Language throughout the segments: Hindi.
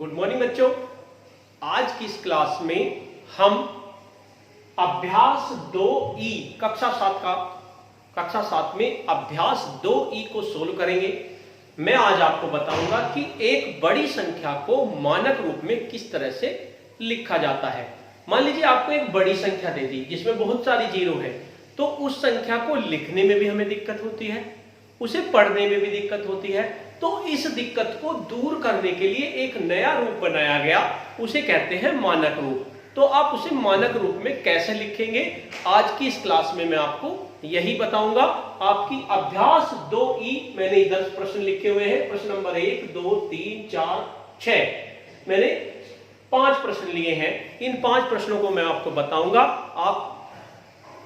गुड मॉर्निंग बच्चों। आज की इस क्लास में हम अभ्यास 2E कक्षा 7 में अभ्यास 2E को सोल्व करेंगे। मैं आज आपको बताऊंगा कि एक बड़ी संख्या को मानक रूप में किस तरह से लिखा जाता है। मान लीजिए आपको एक बड़ी संख्या दे दी जिसमें बहुत सारी जीरो है, तो उस संख्या को लिखने में भी हमें दिक्कत होती है, उसे पढ़ने में भी दिक्कत होती है। तो इस दिक्कत को दूर करने के लिए एक नया रूप बनाया गया, उसे कहते हैं मानक रूप। तो आप उसे मानक रूप में कैसे लिखेंगे, आज की इस क्लास में मैं आपको यही बताऊंगा। आपकी अभ्यास 2E मैंने इधर प्रश्न लिखे हुए हैं। प्रश्न नंबर 1, 2, 3, 4, 6 मैंने 5 प्रश्न लिए हैं। इन 5 प्रश्नों को मैं आपको बताऊंगा। आप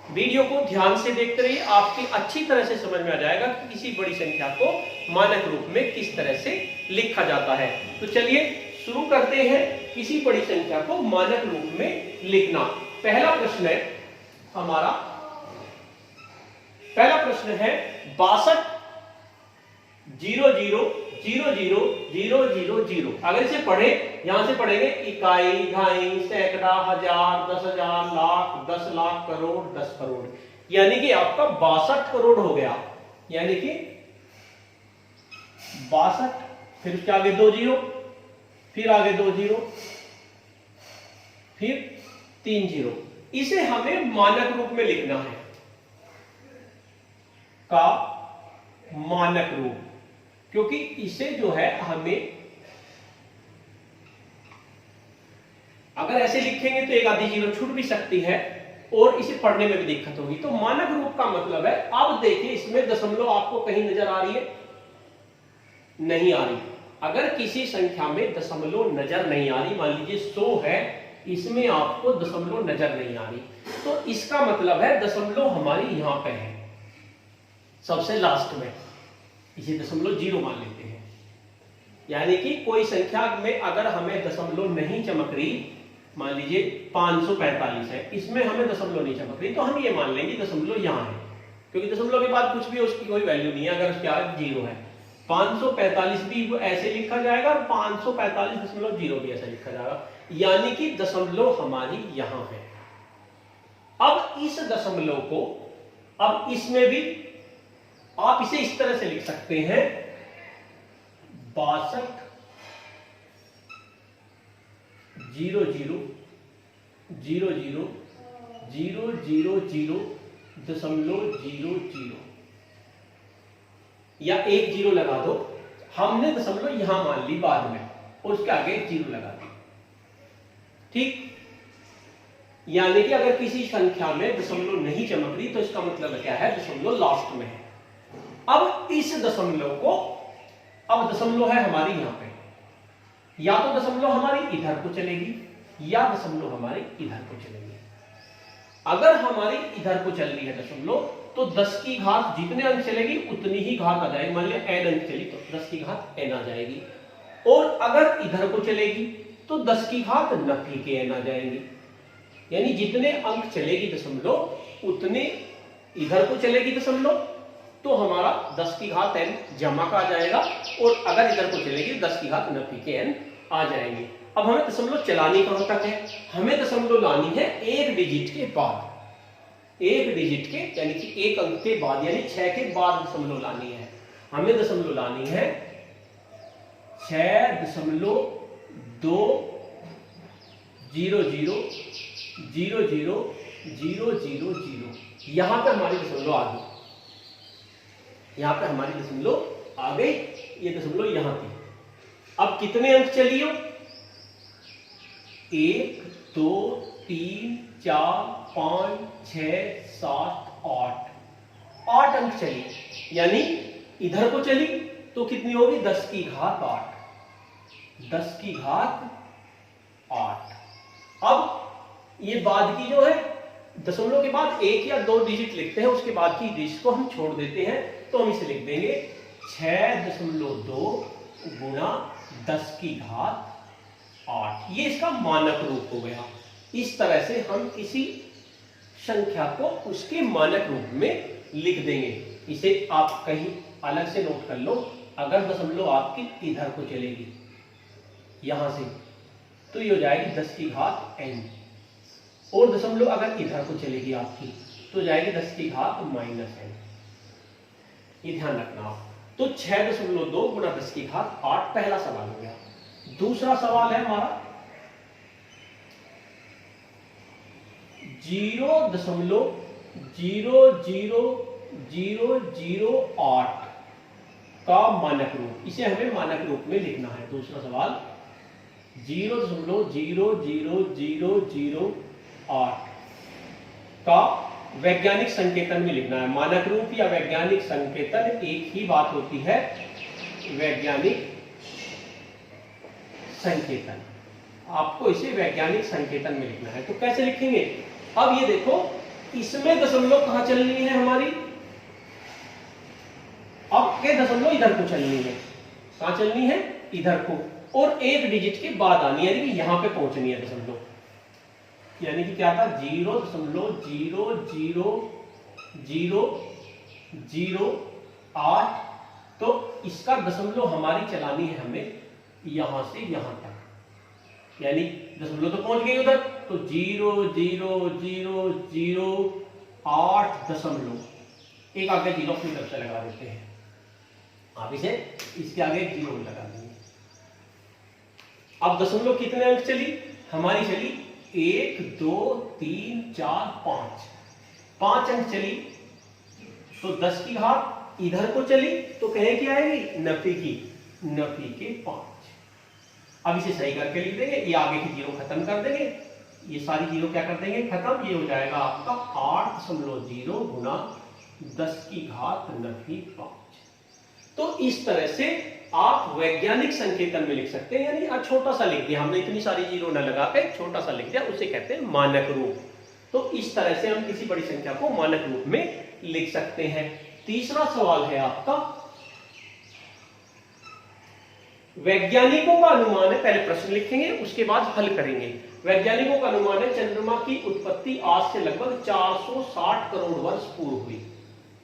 वीडियो को ध्यान से देखते रहिए, आपकी अच्छी तरह से समझ में आ जाएगा कि किसी बड़ी संख्या को मानक रूप में किस तरह से लिखा जाता है। तो चलिए शुरू करते हैं किसी बड़ी संख्या को मानक रूप में लिखना। पहला प्रश्न है हमारा, पहला प्रश्न है 62 0 0 0 0 0 0 0। अगर इसे पढ़े, यहां से पढ़ेंगे इकाई, ढाई, सैकड़ा, हजार, 10,000, लाख, 10 लाख, करोड़, 10 करोड़, यानी कि आपका 62 करोड़ हो गया। यानी कि 62, फिर उसके आगे 2 जीरो, फिर आगे 2 जीरो, फिर 3 जीरो। इसे हमें मानक रूप में लिखना है, का मानक रूप, क्योंकि इसे जो है हमें अगर ऐसे लिखेंगे तो एक आधी जीरो छूट भी सकती है और इसे पढ़ने में भी दिक्कत होगी। तो मानक रूप का मतलब है, अब देखिए इसमें दशमलव आपको कहीं नजर आ रही है? नहीं आ रही। अगर किसी संख्या में दशमलव नजर नहीं आ रही, मान लीजिए 100 है, इसमें आपको दशमलव नजर नहीं आ रही, तो इसका मतलब है दशमलव हमारी यहां पे है, सबसे लास्ट में। इसे दशमलव जीरो मान लेते हैं। यानी कि कोई संख्या में अगर हमें दशमलव नहीं चमक रही, मान लीजिए 545 है, इसमें हमें दशमलव नहीं चमक रही, तो हम ये मान लेंगे दशमलव यहां है, क्योंकि दशमलव के बाद कुछ भी उसकी कोई वैल्यू नहीं है। अगर उसके आगे जीरो है, 545 भी ऐसे लिखा जाएगा और 545.0 भी ऐसा लिखा जाएगा, यानी कि दशमलव हमारी यहां है। अब इस दशमलव को, अब इसमें भी आप इसे इस तरह से लिख सकते हैं, 62 0 0 0 0 0 0 0 दशमलव 0 0, या एक जीरो लगा दो। हमने दशमलव यहां मान ली बाद में, और उसके आगे एक जीरो लगा दी, ठीक। यानी कि अगर किसी संख्या में दशमलव नहीं चमक रही, तो इसका मतलब क्या है, दशमलव लास्ट में है। अब इस दशमलव को, अब दशमलव है हमारी यहां पे, या तो दशमलव हमारी इधर को चलेगी या दशमलव हमारी इधर को चलेगी। अगर हमारी इधर को चल रही है दशमलव, तो 10 की घात जितने अंक चलेगी उतनी ही घात आ जाएगी। मान लिया n अंक चली तो 10 की घात n आ जाएगी। और अगर इधर को चलेगी तो 10 की घात नफी के n आ जाएंगी। यानी जितने अंक चलेगी दशमलव उतने इधर को चलेगी दशमलव, तो हमारा 10 की घात n जमा का आ जाएगा, और अगर इधर को चलेगी 10 की घात नफी के n आ जाएंगे। अब हमें दशमलव चलानी कहां तक है? हमें दशमलव लानी है एक डिजिट के बाद, एक डिजिट के, यानी कि एक अंक के बाद, यानी 6 के बाद दशमलव लानी है। हमें दशमलव लानी है 6.2 0 0 0 0 0 0 0। यहां पे हमारी दशमलव आ गई, यहां पे हमारी दशमलव आ गई, ये दशमलव यहां थी। अब कितने अंक चलिए? 1 2 3 4 5 6 7 8 अंक चली। यानी इधर को चली तो कितनी होगी? 10 की घात 8, 10 की घात 8। अब ये बाद की जो है, दशमलव के बाद 1 या 2 डिजिट लिखते हैं, उसके बाद की डिजिट को हम छोड़ देते हैं, तो हम इसे लिख देंगे 6.2 गुणा 10 की घात 8। ये इसका मानक रूप हो गया। इस तरह से हम किसी संख्या को उसके मानक रूप में लिख देंगे। इसे आप कहीं अलग से नोट कर लो। अगर दशमलव आपकी इधर को चलेगी, यहां से, तो ये हो जाएगी 10 की घात n, और दशमलव अगर इधर को चलेगी आपकी तो जाएगी 10 की घात -n। ये ध्यान रखना आप। तो 6.2 गुणा 10 की घात 8 पहला सवाल हो गया। दूसरा सवाल है हमारा 0.00008 का मानक रूप, इसे हमें मानक रूप में लिखना है। दूसरा सवाल 0.00008 का वैज्ञानिक संकेतन में लिखना है। मानक रूप या वैज्ञानिक संकेतन एक ही बात होती है, वैज्ञानिक संकेतन। आपको इसे वैज्ञानिक संकेतन में लिखना है। तो कैसे लिखेंगे? अब ये देखो, इसमें दशमलव कहां चलनी है हमारी, अब के दशमलव इधर को चलनी है। कहां चलनी है? इधर को, और एक डिजिट के बाद आनी है, यानी कि यहां पे पहुंचनी है दशमलव। यानी कि क्या था, 0.00008। तो इसका दशमलव हमारी चलानी है हमें यहां से यहां तक, यानी दशमलव तो पहुंच गई उधर, तो 0.00008 दशमलव, एक आगे जीरो अपनी तरफ से लगा देते हैं। आप इसे इसके आगे एक जीरो लगा देंगे। अब दशमलव कितने अंक चली हमारी? चली 1 2 3 4 5, 5 अंक चली। तो 10 की घात इधर को चली तो कहे क्या आएगी? 90 के 5। अब इसे सही करके लिख देंगे, ये आगे की जीरो खत्म कर देंगे, ये सारी जीरो क्या कर देंगे? खत्म। ये हो जाएगा आपका 8.0 गुना 10 की घात 95। तो इस तरह से आप वैज्ञानिक संकेतन में लिख सकते हैं, यानी छोटा सा लिख दिया हमने, इतनी सारी जीरो न लगा के छोटा सा लिख दिया, उसे कहते हैं मानक रूप। तो इस तरह से हम किसी बड़ी संख्या को मानक रूप में लिख सकते हैं। तीसरा सवाल है आपका वैज्ञानिकों का अनुमान है, पहले प्रश्न लिखेंगे उसके बाद हल करेंगे। वैज्ञानिकों का अनुमान है चंद्रमा की उत्पत्ति आज से लगभग 460 करोड़ वर्ष पूर्व हुई।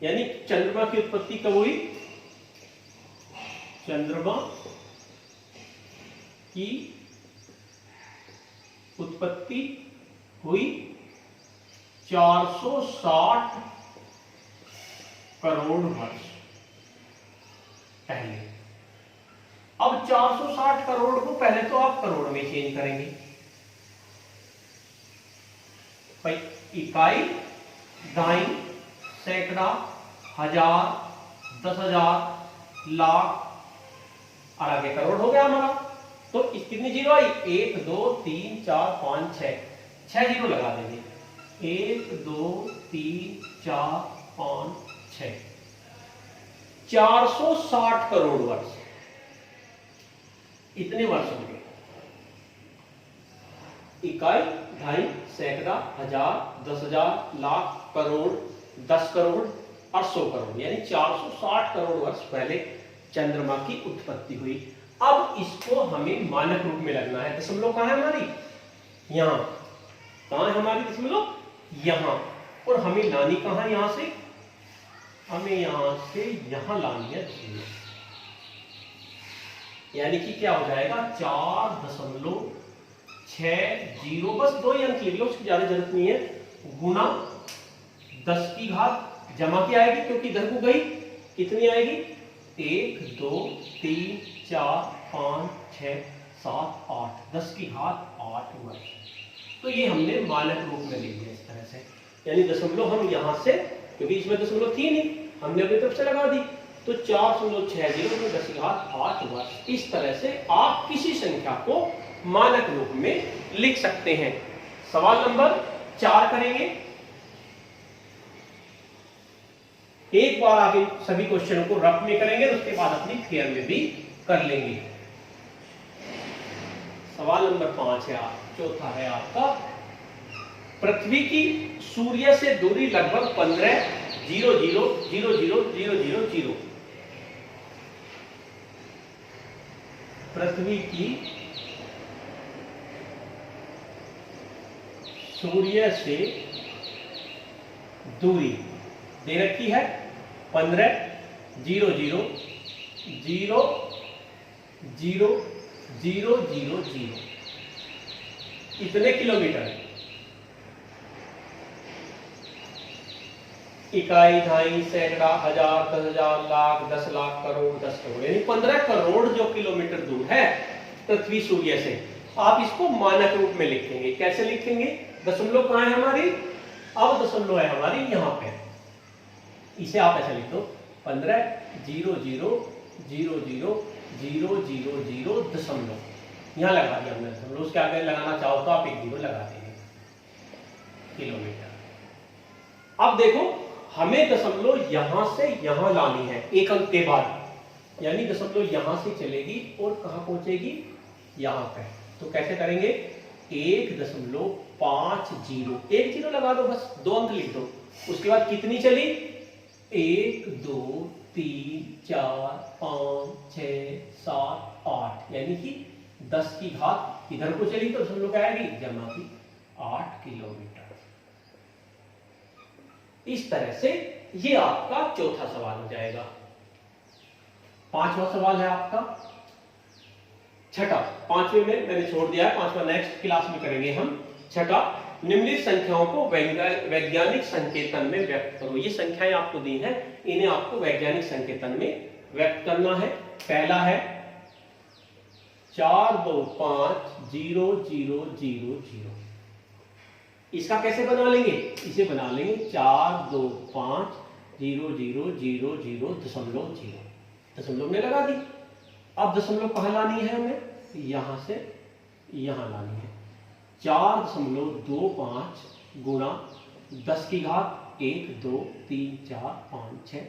यानी चंद्रमा की उत्पत्ति कब हुई? चंद्रमा की उत्पत्ति हुई 460 करोड़ वर्ष पहले। अब 460 करोड़ को पहले तो आप करोड़ में चेंज करेंगे भाई, इकाई, दाई, सैकड़ा, हजार, 10,000, लाख, और आगे करोड़ हो गया हमारा। तो इस कितनी जीरो आई? 1 2 3 4 5 6, 6 जीरो लगा देंगे। 1 2 3 4 5 6, 460 करोड़ वर्ष, इतने वर्ष हो गए। इकाई, ढाई, सैकड़ा, हजार, 10,000, लाख, करोड़, 10 करोड़ और 100 करोड़, यानी 460 करोड़ वर्ष पहले चंद्रमा की उत्पत्ति हुई। अब इसको हमें मानक रूप में लगना है। दशमलव कहां है हमारी? यहां। कहां है हमारी दशमलव? यहां। और हमें लानी कहां? यहां से, हमें यहां से यहां लानी है दशमलव, यानी कि क्या हो जाएगा? 4.60, बस 2 ही अंक लिख लो, उसकी ज्यादा जरूरत नहीं है, गुना 10 की घात, जमा क्या आएगी क्योंकि इधर को गई, कितनी आएगी? 1 2 3 4 5 6 7 8, 10 की घात 8 वर्ष। तो ये हमने मानक रूप में लिख दिया इस तरह से, यानी दशमलव हम यहां से, क्योंकि इसमें दशमलव थी नहीं, हमने अपनी तरफ से लगा दी, तो 4.60 में 10 की घात 8 वर्ष। इस तरह से आप किसी संख्या को मानक रूप में लिख सकते हैं। सवाल नंबर 4 करेंगे। एक बार आगे सभी क्वेश्चनों को रफ में करेंगे, उसके बाद अपनी क्लियर में भी कर लेंगे। सवाल नंबर 5 है, चौथा है आपका, पृथ्वी की सूर्य से दूरी लगभग 15,000,000,000,000। पृथ्वी की सूर्य से दूरी दे रखी है 15,000,000,000 000 इतने किलोमीटर। इकाई, ढाई, सैकड़ा, हजार, 10,000, लाख, 10 लाख, करोड़, 10 करोड़, यानी 15 करोड़ जो किलोमीटर दूर है पृथ्वी सूर्य से। आप इसको मानक रूप में लिखेंगे। कैसे लिखेंगे? दशमलव कहाँ है हमारी? अब दशमलव है हमारी यहाँ पे। इसे आप ऐसे लिख दो 15,00,00,00,000 दशमलव, यहाँ लगा दिया हमने दशमलव। उसके आगे लगाना चाहो तो आप एक 0 लगा देंगे, किलोमीटर। अब देखो हमें दशमलव यहां से यहां लानी है एक अंक के बाद, यानी दशमलव यहां से चलेगी और कहां पहुंचेगी? यहां पे। तो कैसे करेंगे? 1.50, एक 0 लगा दो, बस 2 अंक लिख दो। उसके बाद कितनी चली? 1, 2, 3, 4, 5, 6, 7, 8, यानी कि 10 की घात इधर को चली तो दशमलव क्या आएगी? जमा की 8 किलोमीटर। इस तरह से ये आपका चौथा सवाल हो जाएगा। पांचवा सवाल है आपका छठा। पांचवे में मैंने छोड़ दिया है, पांचवा नेक्स्ट क्लास में करेंगे हम। छठा, निम्नलिखित संख्याओं को वैज्ञानिक संकेतन में व्यक्त करो। ये संख्याएं आपको दी हैं, इन्हें आपको वैज्ञानिक संकेतन में व्यक्त करना है। पहला है 4250000। इसका कैसे बना लेंगे? इसे बना लेंगे 4250000 दशमलव ने लगा दी। अब दशमलव कहां लानी है हमें? यहां से यहां लानी है। 4.25 गुणा 10 की घात 1, 2, 3, 4, 5, 6,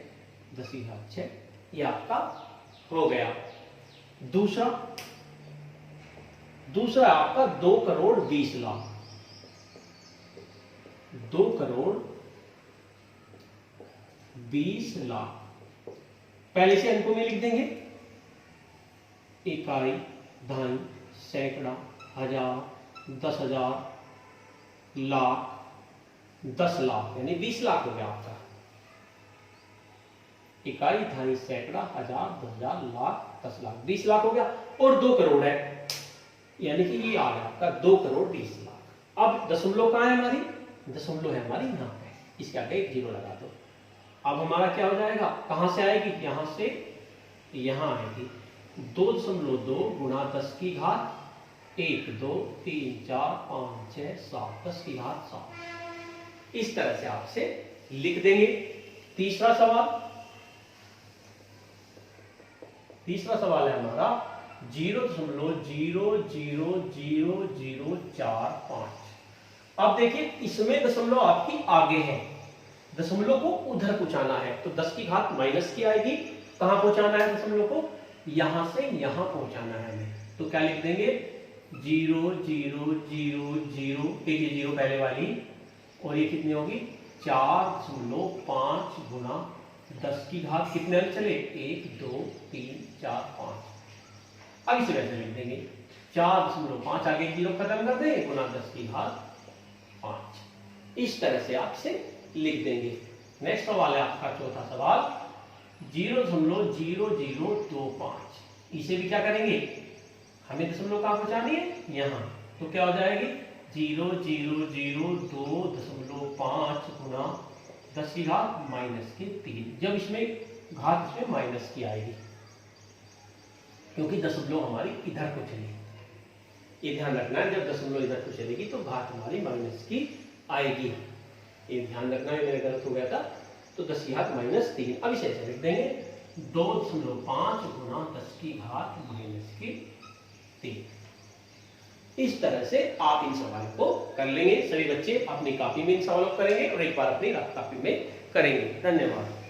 10 की घात 6, ये आपका हो गया। दूसरा आपका 2,20,00,000। 2,20,00,000 पहले से अंकों में लिख देंगे। इकाई, ढाई, सैकड़ा, हजार, 10,000, लाख, 10 लाख, यानी 20 लाख हो गया आपका। इकाई, ढाई, सैकड़ा, हजार, 10,000, लाख, 10 लाख, 20 लाख हो गया। और 2 करोड़ है, यानी कि ये आ गया आपका 2,20,00,000। अब दशमलव कहां है हमारी? दशमलव है हमारी यहाँ पे, इसके आगे एक 0 लगा दो। अब हमारा क्या हो जाएगा? कहां से आएगी? यहां से यहां आएगी। 2.2 गुणा 10 की घात 1, 2, 3, 4, 5, 6, 7, 10 की घात 7। इस तरह से आपसे लिख देंगे। तीसरा सवाल है हमारा 0.0000045। अब देखिए इसमें दशमलव आपकी आगे है, दशमलव को उधर पहुंचाना है, तो 10 की घात माइनस की आएगी। कहां पहुंचाना है दशमलव को? यहां से यहां पहुंचाना है हमें। तो क्या लिख देंगे? 0,0,0,0, एक ये 0 पहले वाली, और ये कितनी होगी? 4.5 गुणा 10 की घात कितने अंक चले? 1, 2, 3, 4, 5। अब इसे वैसे लिख देंगे 4.5 आगे 0 खत्म कर देंगे गुणा 10 की घात 5। इस तरह से आपसे लिख देंगे। नेक्स्ट सवाल है आपका चौथा सवाल 0.0025। इसे भी क्या करेंगे? हमें दशमलव कहां पहुंचानी है? यहां। तो क्या हो जाएगी? 0.002.5 गुणा 10 की घात -3। जब इसमें घात इसमें माइनस की आएगी, क्योंकि दशमलव हमारी इधर को चलेगी। ये ध्यान रखना है, जब दशमलव इधर को चलेगी तो घात हमारी माइनस की आएगी। ये ध्यान रखना है, मेरे गलत हो गया था। तो 10 की घात -3। अब इसे ऐसे लिख देंगे 2.5 गुणा 10 की घात -3। इस तरह से आप इन सवालों को कर लेंगे। सभी बच्चे अपनी कॉपी में इन सवालों को करेंगे और एक बार अपनी रफ कॉपी में करेंगे। धन्यवाद।